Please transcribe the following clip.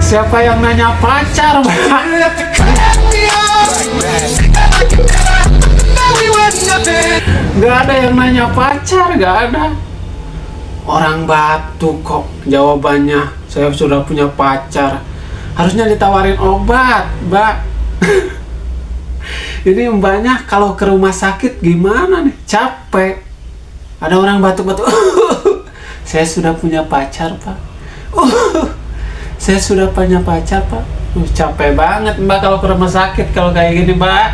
Siapa yang nanya pacar, Mbak? Gak ada yang nanya pacar, gak ada. Orang batuk kok jawabannya. Saya sudah punya pacar. Harusnya ditawarin obat, Mbak. Ini mbaknya kalau ke rumah sakit gimana nih? Capek. Ada orang batuk-batuk. Saya sudah punya pacar, Pak. Saya sudah punya pacar, Pak. Capek banget, Mbak, kalau ke rumah sakit kalau kayak gini, Mbak.